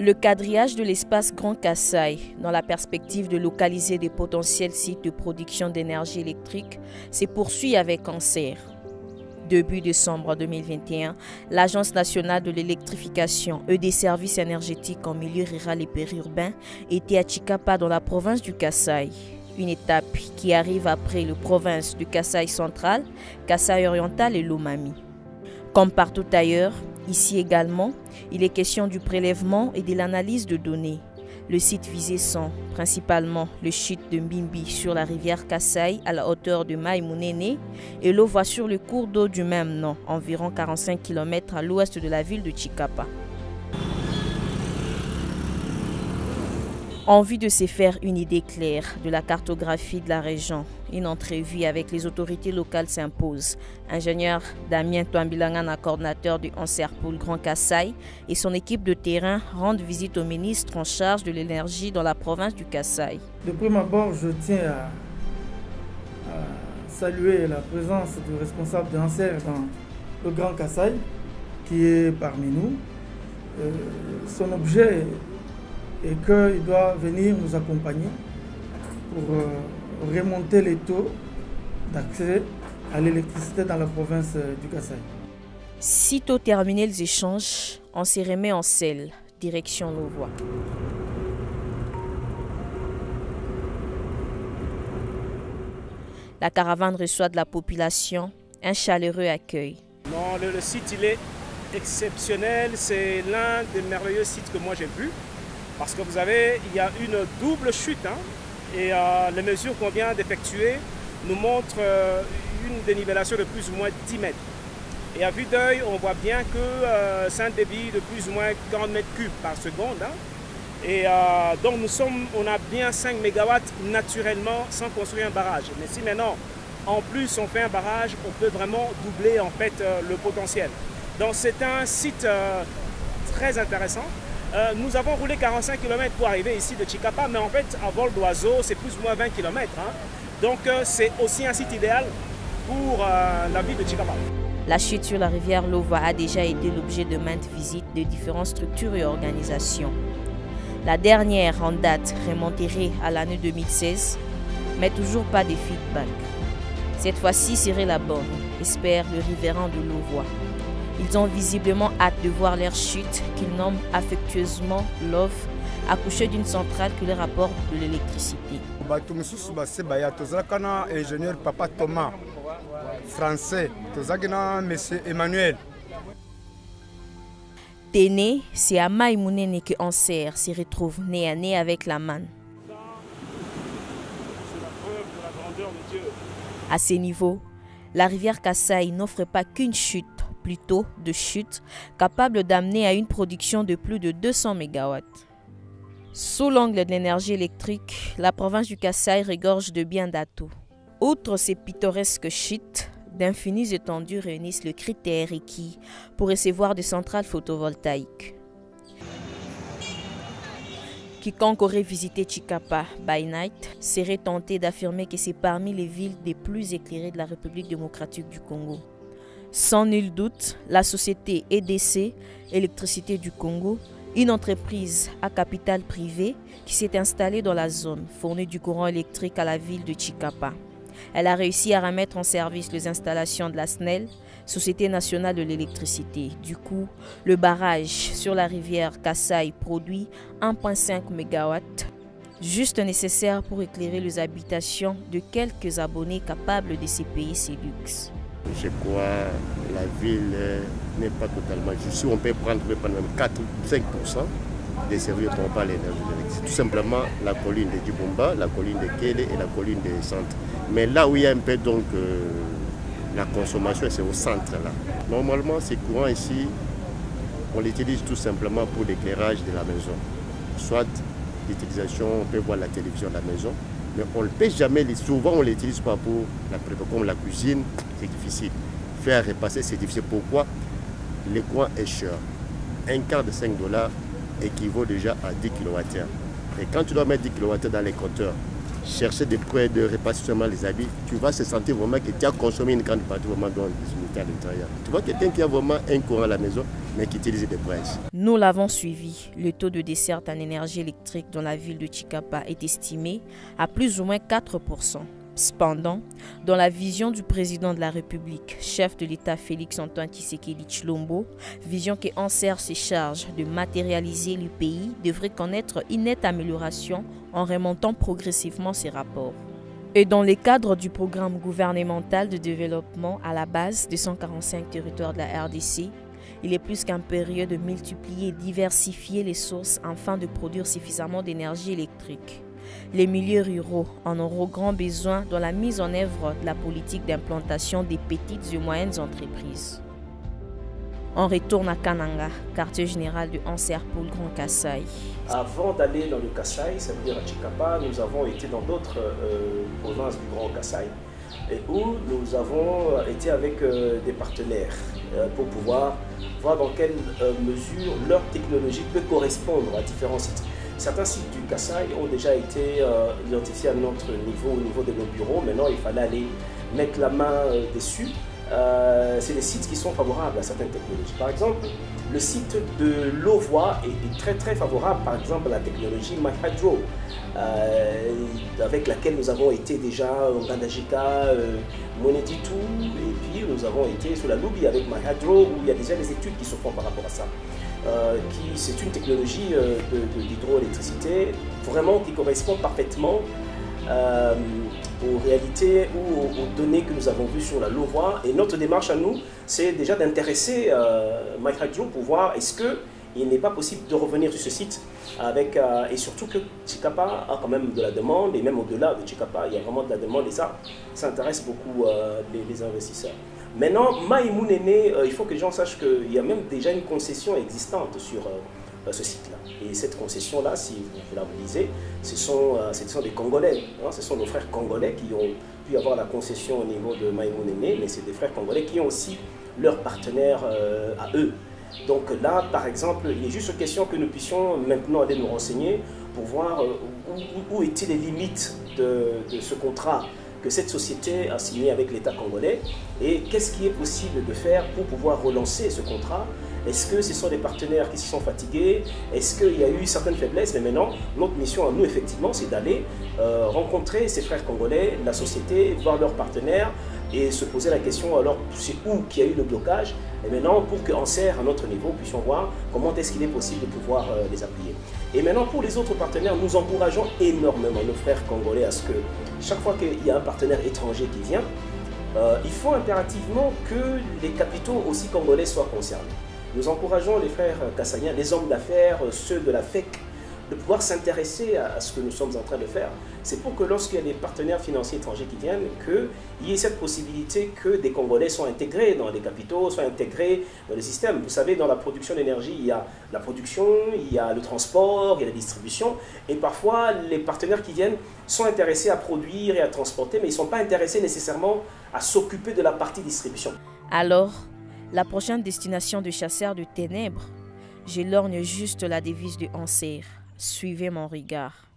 Le quadrillage de l'espace Grand Kasaï, dans la perspective de localiser des potentiels sites de production d'énergie électrique, se poursuit avec Anser. Début décembre 2021, l'Agence nationale de l'électrification et des services énergétiques en milieu rural et périurbain était à Chikapa dans la province du Kasaï. Une étape qui arrive après les provinces du Kasaï central, Kasaï oriental et Lomami. Comme partout ailleurs, ici également, il est question du prélèvement et de l'analyse de données. Le site visé sont principalement le chute de Mbimbi sur la rivière Kasaï à la hauteur de Maïmounene et l'eau voit sur le cours d'eau du même nom, environ 45 km à l'ouest de la ville de Chikapa. En vue de se faire une idée claire de la cartographie de la région, une entrevue avec les autorités locales s'impose. Ingénieur Damien Twambilangana, coordinateur du Anserpool Grand Kasaï, et son équipe de terrain rendent visite au ministre en charge de l'énergie dans la province du Kasaï. De prime abord, je tiens à saluer la présence du responsable de Anser dans le Grand Kasaï, qui est parmi nous. Son objet et qu'il doit venir nous accompagner pour remonter les taux d'accès à l'électricité dans la province du Kasaï. Sitôt terminés les échanges, on se remet en selle, direction Louvois. La caravane reçoit de la population un chaleureux accueil. Non, le site il est exceptionnel, c'est l'un des merveilleux sites que moi j'ai vus. Parce que vous avez, il y a une double chute et les mesures qu'on vient d'effectuer nous montrent une dénivellation de plus ou moins 10 mètres. Et à vue d'œil, on voit bien que c'est un débit de plus ou moins 40 mètres cubes par seconde. Et donc on a bien 5 mégawatts naturellement sans construire un barrage. Mais si maintenant, en plus, on fait un barrage, on peut vraiment doubler en fait le potentiel. Donc c'est un site très intéressant. Nous avons roulé 45 km pour arriver ici de Chikapa, mais en fait, à vol d'oiseau, c'est plus ou moins 20 km. Donc, c'est aussi un site idéal pour la ville de Chikapa. La chute sur la rivière Louvois a déjà été l'objet de maintes visites de différentes structures et organisations. La dernière en date remonterait à l'année 2016, mais toujours pas de feedback. Cette fois-ci serait la bonne, espère le riverain de Louvois. Ils ont visiblement hâte de voir leur chute, qu'ils nomment affectueusement Love, accouchée d'une centrale qui leur apporte de l'électricité. Ingénieur Papa Thomas, français, monsieur Emmanuel. Téné, c'est à Maïmounene que Anser se retrouve nez à nez avec la manne. À ce niveau, la rivière Kasaï n'offre pas qu'une chute, plutôt de chute, capable d'amener à une production de plus de 200 MW. Sous l'angle de l'énergie électrique, la province du Kasaï regorge de bien d'atouts. Outre ces pittoresques chutes, d'infinies étendues réunissent le critère requis pour recevoir des centrales photovoltaïques. Quiconque aurait visité Chikapa by night serait tenté d'affirmer que c'est parmi les villes les plus éclairées de la République démocratique du Congo. Sans nul doute, la société EDC, Électricité du Congo, une entreprise à capital privé qui s'est installée dans la zone, fournit du courant électrique à la ville de Chikapa. Elle a réussi à remettre en service les installations de la SNEL, Société nationale de l'électricité. Du coup, le barrage sur la rivière Kasaï produit 1,5 MW, juste nécessaire pour éclairer les habitations de quelques abonnés capables de se payer ces luxes. Je crois que la ville n'est pas totalement juste. On peut prendre même 4-5% des services pour pas l'énergie électrique. Tout simplement la colline de Djibomba, la colline de Kélé et la colline de Centre. Mais là où il y a un peu donc la consommation, c'est au centre là. Normalement, ces courants ici, on l'utilise tout simplement pour l'éclairage de la maison. Soit l'utilisation, on peut voir la télévision de la maison. Mais on ne le peut jamais, souvent on ne l'utilise pas pour la préparation, comme la cuisine, c'est difficile. Faire repasser, c'est difficile. Pourquoi? Le courant est cher. Un quart de $5 équivaut déjà à 10 kWh. Et quand tu dois mettre 10 kWh dans les compteurs, chercher des prêts de repasser seulement les habits, tu vas se sentir vraiment que tu as consommé une grande partie vraiment dans les unités à l'intérieur. Tu vois quelqu'un qui a vraiment un courant à la maison, mais qui utilisent des braises. Nous l'avons suivi. Le taux de desserte en énergie électrique dans la ville de Tshikapa est estimé à plus ou moins 4%. Cependant, dans la vision du président de la République, chef de l'État Félix-Antoine Tshisekedi Tshilombo, vision que Anser se charge de matérialiser, le pays devrait connaître une nette amélioration en remontant progressivement ses rapports. Et dans le cadre du programme gouvernemental de développement à la base de 145 territoires de la RDC, il est plus qu'impérieux de multiplier et diversifier les sources afin de produire suffisamment d'énergie électrique. Les milieux ruraux en auront grand besoin dans la mise en œuvre de la politique d'implantation des petites et moyennes entreprises. On retourne à Kananga, quartier général de Anser pour le Grand Kasaï. Avant d'aller dans le Kasaï, ça veut dire à Tshikapa, nous avons été dans d'autres provinces du Grand Kasaï, et où nous avons été avec des partenaires pour pouvoir voir dans quelle mesure leur technologie peut correspondre à différents sites. Certains sites du Kasaï ont déjà été identifiés à notre niveau, au niveau de nos bureaux. Maintenant, il fallait aller mettre la main dessus. C'est des sites qui sont favorables à certaines technologies. Par exemple, le site de Lovois est très favorable, par exemple, à la technologie MyHydro, avec laquelle nous avons été déjà au Gandajika, Moneditu, et puis nous avons été sur la Loubi avec MyHydro, où il y a déjà des études qui se font par rapport à ça. C'est une technologie d'hydroélectricité vraiment qui correspond parfaitement aux réalités ou aux données que nous avons vues sur la Lovois. Et notre démarche à nous, c'est déjà d'intéresser MyHydro pour voir est-ce qu'il n'est pas possible de revenir sur ce site avec, et surtout que Tshikapa a quand même de la demande, et même au-delà de Tshikapa, il y a vraiment de la demande, et ça intéresse beaucoup les investisseurs. Maintenant, Maïmounene, il faut que les gens sachent qu'il y a même déjà une concession existante sur ce site-là. Et cette concession-là, si vous la lisez, ce sont des Congolais. Hein, ce sont nos frères congolais qui ont pu avoir la concession au niveau de Maïmounene, mais c'est des frères congolais qui ont aussi leurs partenaires à eux. Donc là, par exemple, il est juste question que nous puissions maintenant aller nous renseigner pour voir où étaient les limites de ce contrat que cette société a signé avec l'État congolais et qu'est-ce qui est possible de faire pour pouvoir relancer ce contrat. Est-ce que ce sont des partenaires qui se sont fatigués? Est-ce qu'il y a eu certaines faiblesses? Mais maintenant, notre mission à nous, effectivement, c'est d'aller rencontrer ces frères congolais, la société, voir leurs partenaires et se poser la question, alors c'est où qu'il y a eu le blocage? Et maintenant, pour qu'en Anser, à notre niveau, puissions voir comment est-ce qu'il est possible de pouvoir les appuyer. Et maintenant, pour les autres partenaires, nous encourageons énormément nos frères congolais à ce que chaque fois qu'il y a un partenaire étranger qui vient, il faut impérativement que les capitaux aussi congolais soient concernés. Nous encourageons les frères kassaïens, les hommes d'affaires, ceux de la FEC, de pouvoir s'intéresser à ce que nous sommes en train de faire. C'est pour que lorsqu'il y a des partenaires financiers étrangers qui viennent, qu'il y ait cette possibilité que des Congolais soient intégrés dans les capitaux, soient intégrés dans le système. Vous savez, dans la production d'énergie, il y a la production, il y a le transport, il y a la distribution. Et parfois, les partenaires qui viennent sont intéressés à produire et à transporter, mais ils ne sont pas intéressés nécessairement à s'occuper de la partie distribution. Alors, la prochaine destination de chasseurs de ténèbres, je lorgne juste la devise de Anser. Suivez mon regard.